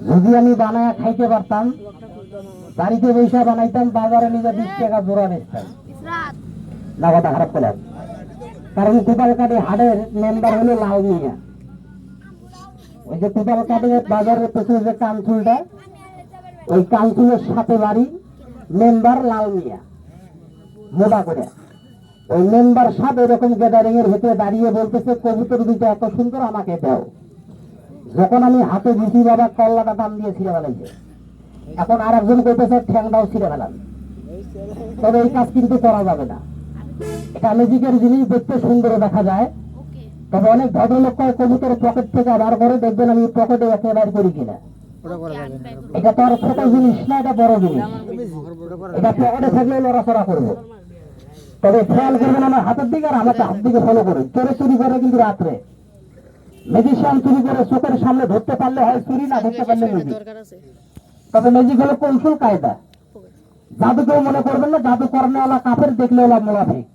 যদি আমি বানায় খাইতে পারতাম, বাড়িতে পয়সা বানাইতাম, বাজারে নিজে 20 টাকা জোড়া বেচতাম না, কথা খারাপ করলাম। কারণ কোপালকাটি হাটের মেম্বার হলো লাল মিয়া। ওই যে কোপালকাটি বাজারের পেছনে যে কানচুলটা, ওই কানচুলের সাথে বাড়ি, মেম্বার লাল মিয়া মোটা করে। ওই মেম্বার সাহেব এরকম গ্যাদারিং এর ভিতরে দাঁড়িয়ে বলতেছে, কবুতর দুটো এত সুন্দর, আমাকে দাও। যখন আমি হাতে দিছি, বাবা কল্লাটা দাম দিয়ে ছিঁড়ে ফেলাইছে। এখন আর একজন কইতেছে ঠ্যাংটাও ছিঁড়ে ফেলান। তবে এই কাজ কিন্তু করা যাবে না। এটা ম্যাজিকের জিনিস, দেখতে সুন্দর দেখা যায়। তবে অনেক ভদ্রলোক কয় কবুতর পকেট থেকে বার করে, দেখবেন আমি পকেটে একেবারে করি কিনা। এটা তো আর ছোট জিনিস না, এটা বড় জিনিস। এটা পকেটে থাকলে লড়াচড়া করবো। তবে খেয়াল করবেন আমার হাতের দিকে আর আমাকে হাত দিকে ফলো করে। চোরে চুরি করে কিন্তু রাত্রে, ম্যাজিশিয়ান চুরি করে চোখের সামনে ধরতে পারলে হয় চুরি, না ধরতে পারলে ম্যাজিক। তবে ম্যাজিক হলো কৌশল কায়দা। জাদু কেউ মনে করবেন না, জাদু কর্নেওয়ালা কাফের, দেখলে ওলা মোনাফিক।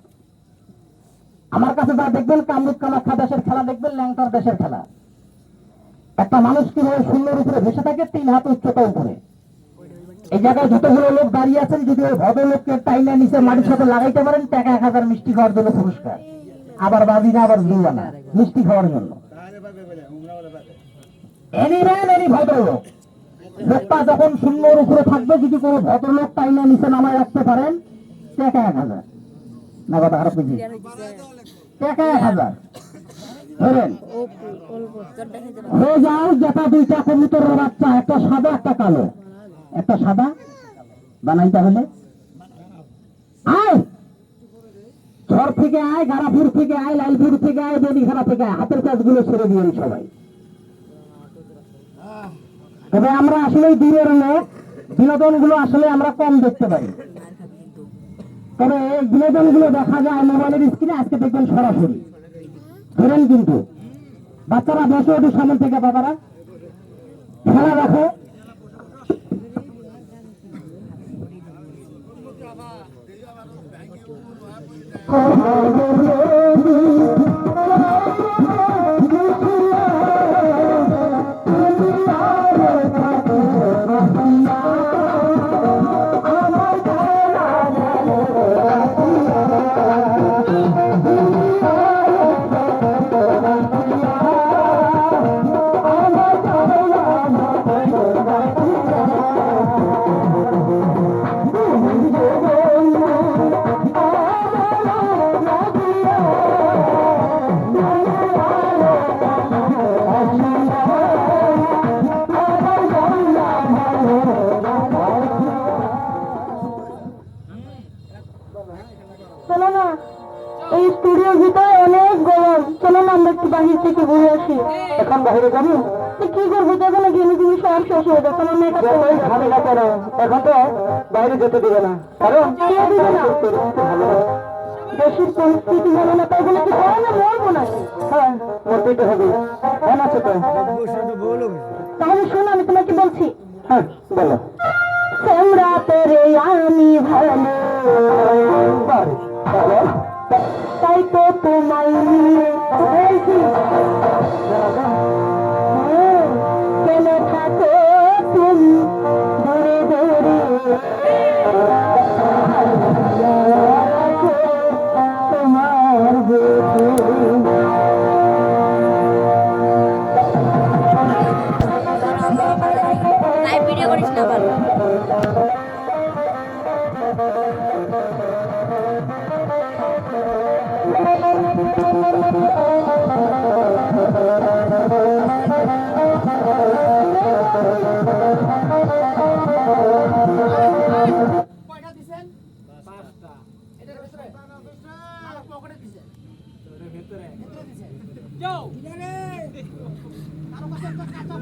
আমার কাছে যা দেখবেন, কামরূপ কামাখ্যা দেশের খেলা দেখবেন, ল্যাংটার দেশের খেলা। একটা মানুষ কিভাবে শূন্যের উপরে ভেসে থাকে, 3 হাত উচ্চতা উপরে। এই জায়গায় যতগুলো লোক দাঁড়িয়ে আছেন, যদি ওই ভদ্রলোককে টাইনা নিচে মাটির সাথে লাগাইতে পারেন, টাকা 1000 মিষ্টি খাওয়ার জন্য পুরস্কার। আবার বাজি না, আবার জুয়া না, মিষ্টি খাওয়ার জন্য। ভদ্রলোক লোকটা যখন শূন্যের উপরে থাকবে, যদি কোনো ভদ্রলোক টাইনা নিচে নামায় রাখতে পারেন, টাকা 1000 না, কথা খারাপ বুঝি, টাকা 1000 ধরেন। হয়ে যাও যেটা 2টা কবুতরের বাচ্চা, একটা সাদা একটা কালো। একটা সাদা বানাইতে হলে আয়, ঝড় থেকে আয়, গারাপুর থেকে আয়, লালপুর থেকে আয়, বেনিখানা থেকে আয়, হাতের কাজগুলো ছেড়ে দিয়েন সবাই। তবে আমরা আসলে দূরের লোক, বিনোদন গুলো আসলে আমরা কম দেখতে পারি। তবে এই বিনোদন গুলো দেখা যায় মোবাইলের স্ক্রিনে, আজকে দেখবেন সরাসরি। ধরেন কিন্তু বাচ্চারা বসে ওঠে সামনে থেকে, বাবারা খেলা দেখো। চলো না, এই স্টুডিওর ভিতরে অনেক গরম, চলো না আমরা একটু বাহির থেকে ঘুরে আসি। এখন বাইরে যাবি? কি করবো, যাবো না গেলে তুমি সব শেষ হয়ে যাবে। চলো না, এখন তো বাইরে যেতে দিবে না, কারণ দেশের পরিস্থিতি ভালো না, তাই বলে কি হয় না, মরবো না। হ্যাঁ, মরতেই তো হবে। হ্যাঁ, আছে তো। তাহলে শোনো, আমি তোমাকে বলছি। হ্যাঁ, বলো। তোমরা তোরে আমি ভালো, তাই তো তোমায় নিয়ে কেন থাকো তুমি দূরে দূরে, তোমার ভিডিও করিস না ভালো।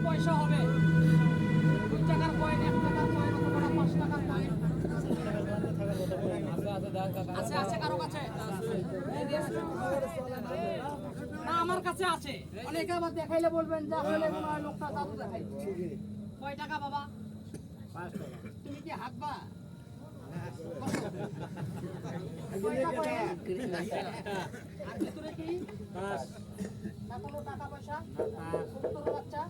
পয়সা হবে 2 টাকার কয়েন, 1 টাকার কয়েন, অথবা 5 টাকার কয়েন আছে। আছে কারো কাছে? না, আমার কাছে আছে। অনেকে আবার দেখাইলে বলবেন যে আসলে লোকটা জাদু দেখাই। কয় টাকা বাবা? 5 টাকা। তুমি কি হাঁকবা? আর ভিতরে কি? 5 না, কোনো টাকা পয়সা? বাচ্চা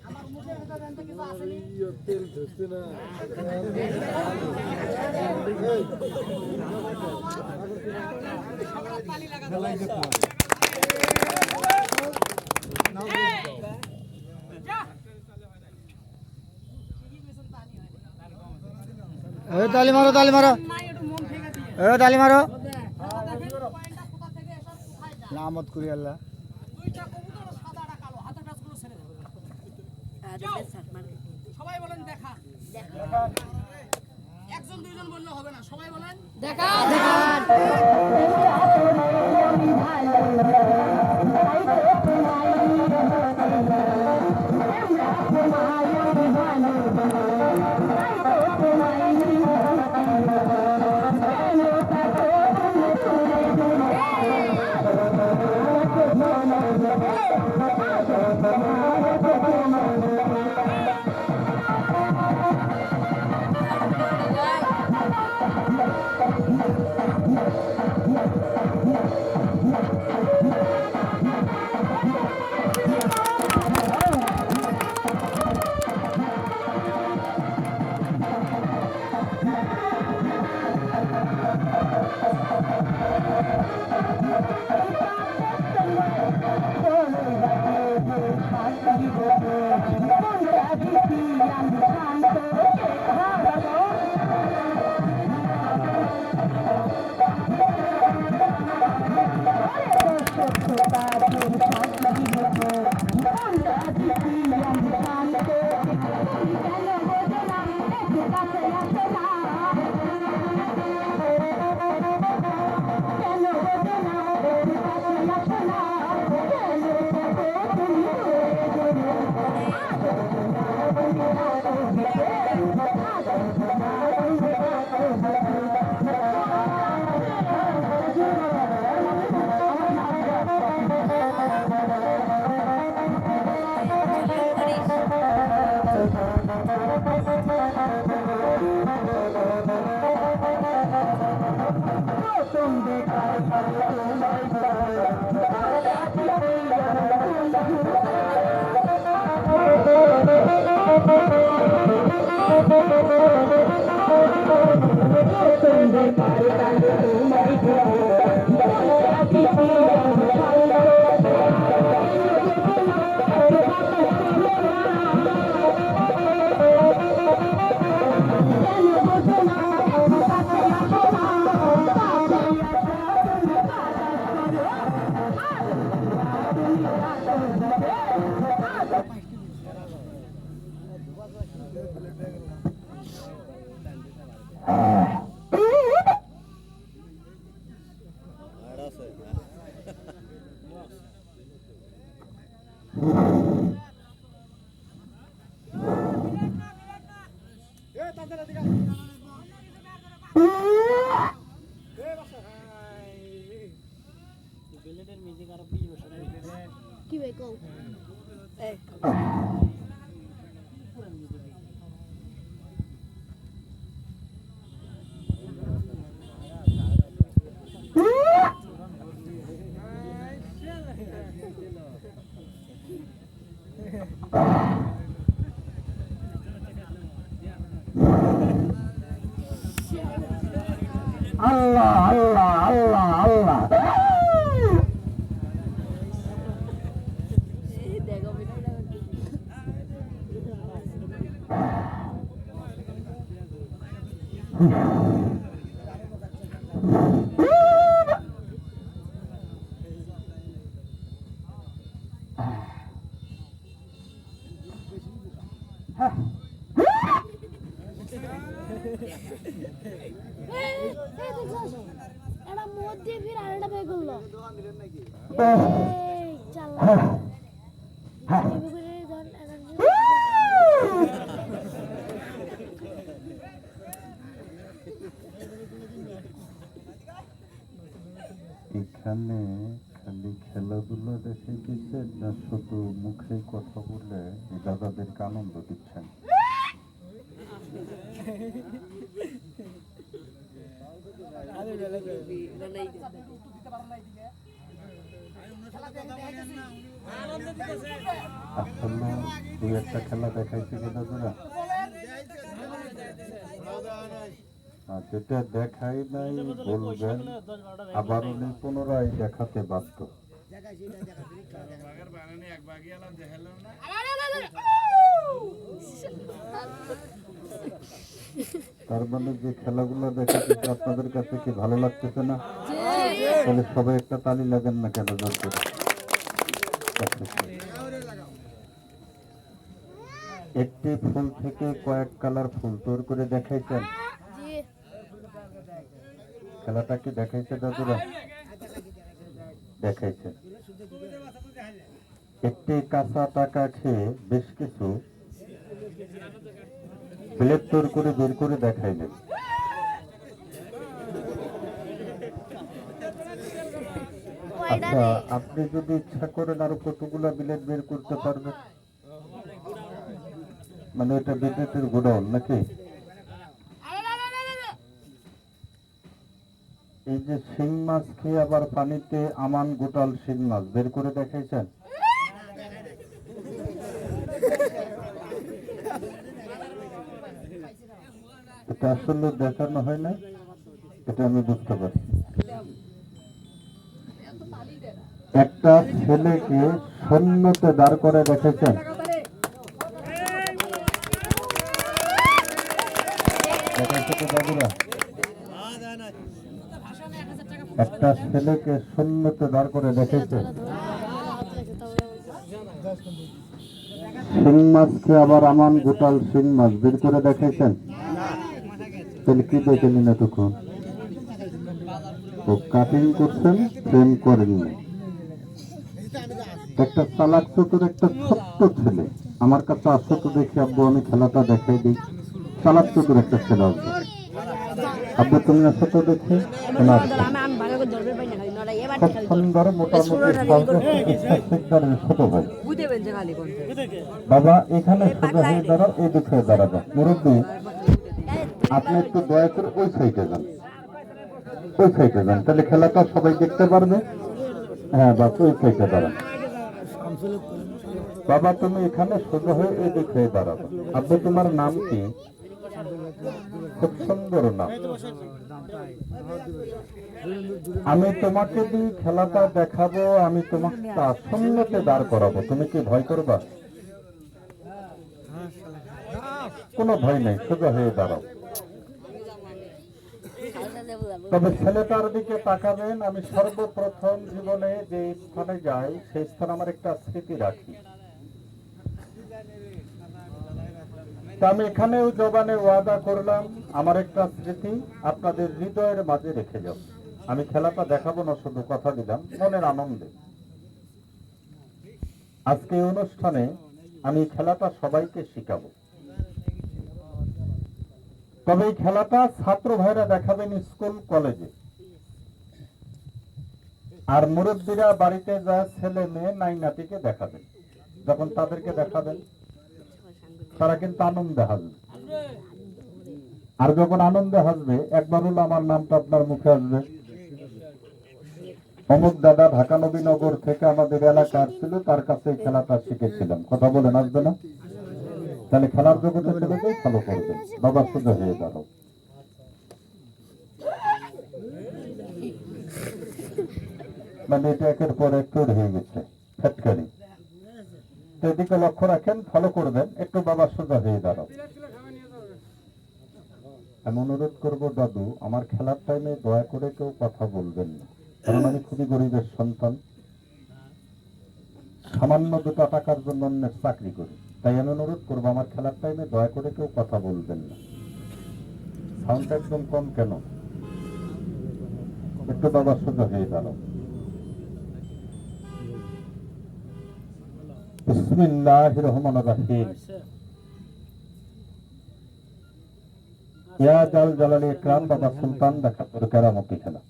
আমার মুখের ভেতর জানতে কিছু আসেনি সবার তালি লাগাতে তালি মারো তালি মারো তালি মারো নামত করি আল্লাহ সবাই বলেন দেখা একজন দুইজন বললে হবে না সবাই বলেন দেখা কি ভাই কও আল্লাহ আল্লাহ আল্লাহ আল্লাহ এটা মধ্যে ফির আরেকটা বের করলো চাল এখানে খালি খেলাধুলা দেখে দিচ্ছেন না শুধু মুখে কথা বলে এই দাদাদেরকে আনন্দ দিচ্ছেন? আসলে দুই একটা খেলা দেখাইছে কি দাদুরা? যেটা দেখাই নাই বলবেন, আবার উনি পুনরায় দেখাতে বাধ্য। তার মানে যে খেলাগুলো দেখাচ্ছে আপনাদের কাছে কি ভালো লাগতেছে না? তাহলে সবাই একটা তালি লাগেন না কেন? জোর করে। একটি ফুল থেকে কয়েক কালার ফুল তৈরি করে দেখাইছেন। খেলাটা কি দেখাইছে দাদুরা? দেখাইছে। একটি কাঁচা টাকা খেয়ে বেশ কিছু প্লেট তৈরি করে বের করে দেখাইলেন। আচ্ছা, আপনি যদি ইচ্ছা করেন আরো কতগুলা বিলেট বের করতে পারবেন? মানে এটা বিদ্যুতের গোডাউন নাকি? এই যে শিং মাছ খেয়ে আবার পানিতে আমান গোটাল শিং মাছ বের করে দেখাইছেন। এটা আসলে দেখানো হয় না, এটা আমি বুঝতে পারছি। একটা ছেলেকে শূন্যতে দাঁড় করে রেখেছেন। একটা ছেলেকে শূন্যতে দাঁড় করে রেখেছে। শিং মাছকে আবার আমান গোটাল শিং মাছ বের করে দেখাইছেন। তাহলে কি দেখেন এতক্ষণ? ও কাটিং করছেন, ফ্রেম করেননি। একটা চালাক চতুর একটা ছোট্ট ছেলে আমার কাছে আসো তো দেখি আব্বু, আমি খেলাটা দেখাই দিই। চালাক চতুর একটা ছেলে আসবে। আব্বু তুমি আসো তো দেখি। খুব সুন্দর মোটামুটি ছোট ভাই। বাবা এখানে সোজা হয়ে দাঁড়াও, এই দিকে দাঁড়াবো। মুরব্বী আপনি একটু দয়া করে ওই সাইডে যান, ওই সাইডে যান, তাহলে খেলাটা সবাই দেখতে পারবে। হ্যাঁ বাবা ওই সাইডে দাঁড়ান। বাবা তুমি এখানে সোজা হয়ে এই দিকে দাঁড়াবো। আব্বু তোমার নাম কি? খুব সুন্দর নাম। আমি তোমাকে দিয়ে খেলাটা দেখাবো, আমি তোমাকে শূন্যতে দাঁড় করাবো, তুমি কি ভয় করবা? কোনো ভয় নেই, সোজা হয়ে দাঁড়াও। তবে ছেলেটার দিকে তাকাবেন। আমি সর্বপ্রথম জীবনে যে স্থানে যাই সেই স্থানে আমার একটা স্মৃতি রাখি। আমি এখানেও জবানে ওয়াদা করলাম আমার একটা স্মৃতি আপনাদের হৃদয়ের মাঝে রেখে যাব। আমি খেলাটা দেখাবো না, শুধু কথা দিলাম মনের আনন্দে। আজকে এই অনুষ্ঠানে আমি খেলাটা সবাইকে শিখাবো। তবে এই খেলাটা ছাত্র ভাইরা দেখাবেন স্কুল কলেজে, আর মুরব্বীরা বাড়িতে যা ছেলে মেয়ে নাই নাতিকে দেখাবেন। যখন তাদেরকে দেখাবেন তারা কিন্তু আনন্দে হাসবে। আর যখন আনন্দে হাসবে একবার হলো আমার নামটা আপনার মুখে আসবে। অমুক দাদা ঢাকা নবীনগর থেকে আমাদের এলাকার ছিল, তার কাছে এই খেলাটা শিখেছিলাম। কথা বলেন, আসবে না? তাহলে খেলার জগতে ছেলেকেই ফলো করবেন। বাবা সোজা হয়ে দাঁড়াও। মানে এটা একের পর এক তৈরি হয়ে গেছে ফ্যাটকারি। এদিকে লক্ষ্য রাখেন, ফলো করবেন। একটু বাবা সোজা হয়ে দাঁড়াও। আমি অনুরোধ করবো দাদু, আমার খেলার টাইমে দয়া করে কেউ কথা বলবেন না, কারণ আমি খুবই গরিবের সন্তান। সামান্য 2 টাকার জন্য অন্যের চাকরি করি, তাই আমি অনুরোধ করবো আমার খেলার টাইমে দয়া করে কেউ কথা বলবেন না। সাউন্ডটা একদম কম কেন? একটু বাবা সোজা হয়ে দাঁড়াও। বিসমিল্লাহির রহমানির রহিম। ইয়া জাল জালালি ইকরাম। বাবা সুলতান দেখা তোর কেরামতি খেলা।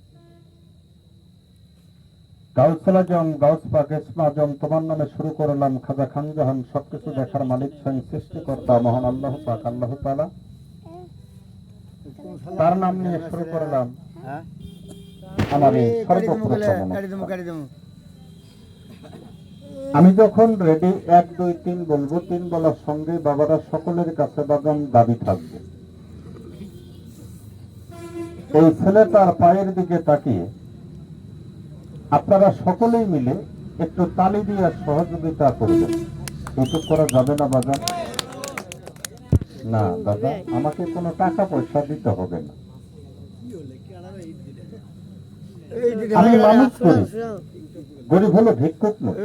গাউসুল আজম, গাউস পাক ইসমা আজম, তোমার নামে শুরু করলাম। খাজা খান জাহান, সবকিছু দেখার মালিক স্বয়ং সৃষ্টিকর্তা মহান আল্লাহ পাক, আল্লাহ তাআলা তার নাম নিয়ে শুরু করলাম। আমার এই সর্বপ্রথম আমি যখন রেডি 1 2 3 বলবো, 3 বলার সঙ্গে বাবারা সকলের কাছে বাগান দাবি থাকবে। এই ছেলেটার পায়ের দিকে তাকিয়ে আপনারা সকলেই মিলে একটু তালি দিয়ে সহযোগিতা করবেন। এইটুক করা যাবে না বাজান? না দাদা, আমাকে কোনো টাকা পয়সা দিতে হবে না, আমি মানুষ করি, গরিব হলো ভিক্ষুক নয়।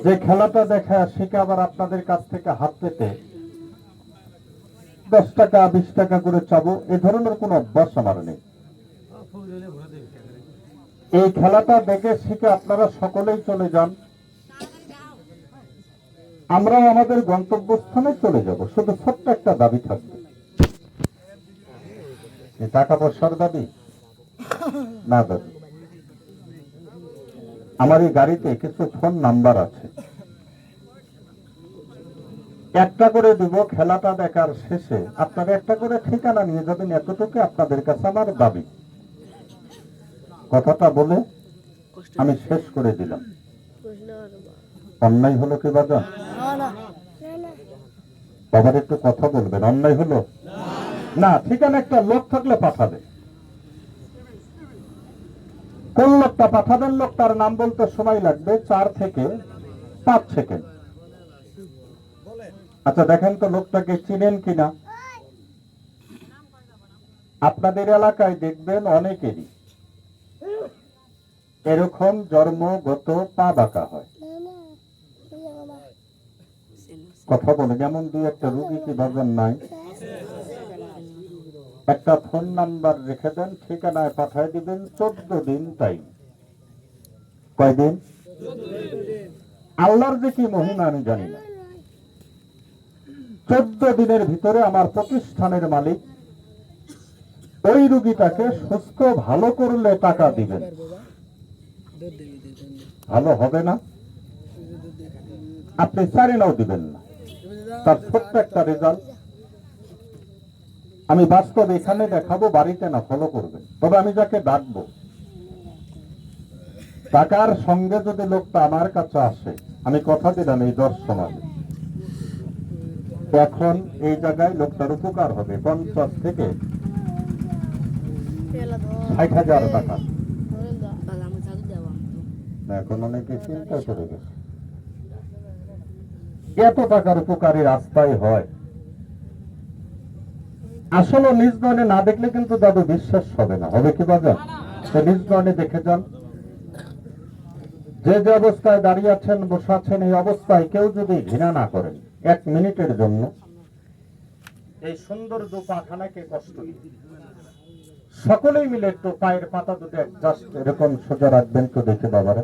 যে খেলাটা দেখা শিখে আবার আপনাদের কাছ থেকে হাত পেতে 10 টাকা 20 টাকা করে চাবো, এ ধরনের কোন অভ্যাস আমার নেই। এই খেলাটা দেখে শিখে আপনারা সকলেই চলে যান, আমরা আমাদের গন্তব্যস্থানে চলে যাব। শুধু ছোট্ট একটা দাবি থাকবে। এই টাকা পয়সার দাবি না দাবি। আমার এই গাড়িতে কিছু ফোন নাম্বার আছে, একটা করে দিব। খেলাটা দেখার শেষে আপনারা একটা করে ঠিকানা নিয়ে যাবেন, এতটুকু আপনাদের কাছে আমার দাবি। কথাটা বলে আমি শেষ করে দিলাম। অন্যায় হলো কি বাজান? বাবার একটু কথা বলবেন, অন্যায় হলো না? ঠিকানা একটা লোক থাকলে পাঠাবে। কোন লোকটা পাঠাবেন? লোকটার নাম বলতে সময় লাগবে 4 থেকে 5 সেকেন্ড। আচ্ছা দেখেন তো লোকটাকে চিনেন কিনা। আপনাদের এলাকায় দেখবেন অনেকেরই এরকম জন্মগত পা বাঁকা হয়। কথা বলে যেমন 2-1টা রুগী কি বাজার নাই? একটা ফোন নাম্বার রেখে দেন, ঠিকানায় পাঠিয়ে দিবেন। 14 দিন টাইম। কয়দিন? আল্লাহর যে কি মহিমা আমি জানি না। 14 দিনের ভিতরে আমার প্রতিষ্ঠানের মালিক ওই রুগীটাকে সুস্থ ভালো করলে টাকা দিবেন। ভালো হবে না, আপনি চারিনাও দিবেন না। তার ছোট্ট একটা রেজাল্ট আমি বাস্তব এখানে দেখাবো, বাড়িতে না ফলো করবেন। তবে আমি যাকে ডাকবো, টাকার সঙ্গে যদি লোকটা আমার কাছে আসে, আমি কথা দিলাম এই 10 সমাজে এখন এই জায়গায় লোকটার উপকার হবে 50 থেকে 60,000 টাকা। এখন অনেকে চিন্তা করে গেছে এত টাকার উপকারী রাস্তায় হয়। আসলে নিজ নয়নে না দেখলে কিন্তু দাদু বিশ্বাস হবে না। হবে কি বাজার? নিজ নয়নে দেখে যান। যে যে অবস্থায় দাঁড়িয়ে আছেন, বসে আছেন, এই অবস্থায় কেউ যদি ঘৃণা না করেন 1 মিনিটের জন্য, এই সুন্দর দুপাখানাকে কষ্ট দিন। সকলেই মিলে একটু পায়ের পাতা দুটো জাস্ট এরকম সোজা রাখবেন তো দেখে বাবারা।